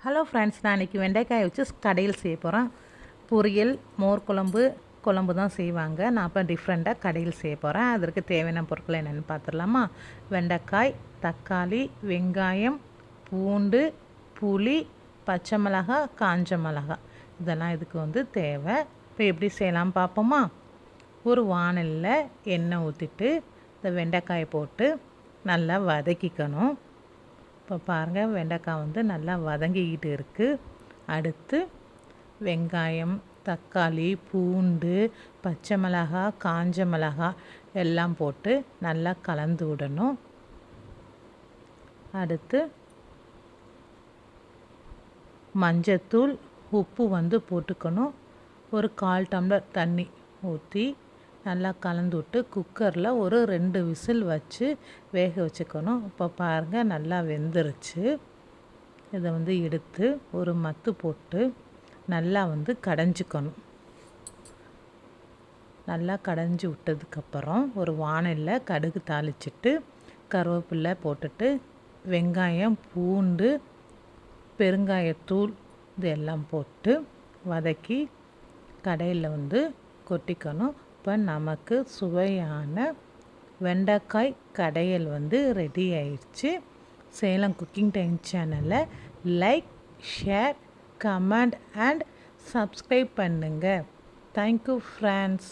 Hello friends, நான் இன்றைக்கி வெண்டைக்காயை வச்சு கடையில் செய்ய போகிறேன். பொரியல், மோர் குழம்பு தான் செய்வாங்க. நான் இப்போ டிஃப்ரெண்ட்டாக கடையில் செய்ய போகிறேன். அதற்கு தேவையான பொருட்கள் என்னென்னு பார்த்துடலாமா? வெண்டைக்காய், தக்காளி, வெங்காயம், பூண்டு, புளி, பச்சை மிளகாய், காஞ்ச மிளகாய், இதெல்லாம் இதுக்கு தேவை. இப்போ எப்படி செய்யலாம் பார்ப்போமா? ஒரு வாணலில் எண்ணெய் ஊற்றிட்டு இந்த வெண்டைக்காயை போட்டு நல்லா வதக்கிக்கணும். இப்போ பாருங்கள், வெண்டைக்காய் நல்லா வதங்கிக்கிட்டு இருக்குது. அடுத்து வெங்காயம், தக்காளி, பூண்டு, பச்சை மிளகாய், காஞ்ச மிளகாய் எல்லாம் போட்டு நல்லா கலந்து விடணும். அடுத்து மஞ்சத்தூள், உப்பு போட்டுக்கணும். ஒரு 1/4 டம்ளர் தண்ணி ஊற்றி நல்லா கலந்து விட்டு குக்கரில் ஒரு 2 விசில் வச்சு வேக வச்சுக்கணும். இப்போ பாருங்கள், நல்லா வெந்துருச்சு. இதை எடுத்து ஒரு மத்து போட்டு நல்லா கடைஞ்சிக்கணும். நல்லா கடைஞ்சி விட்டதுக்கப்புறம் ஒரு வாணலில் கடுகு தாளிச்சிட்டு கருவேப்பிலை போட்டுட்டு வெங்காயம், பூண்டு, பெருங்காயத்தூள் இதெல்லாம் போட்டு வதக்கி கடையில் கொட்டிக்கணும். இப்போ நமக்கு சுவையான வெண்டைக்காய் கடையல் ரெடி ஆயிடுச்சு. சேலம் குக்கிங் டைம் சேனலை like, share, comment and subscribe பண்ணுங்கள். Thank you friends.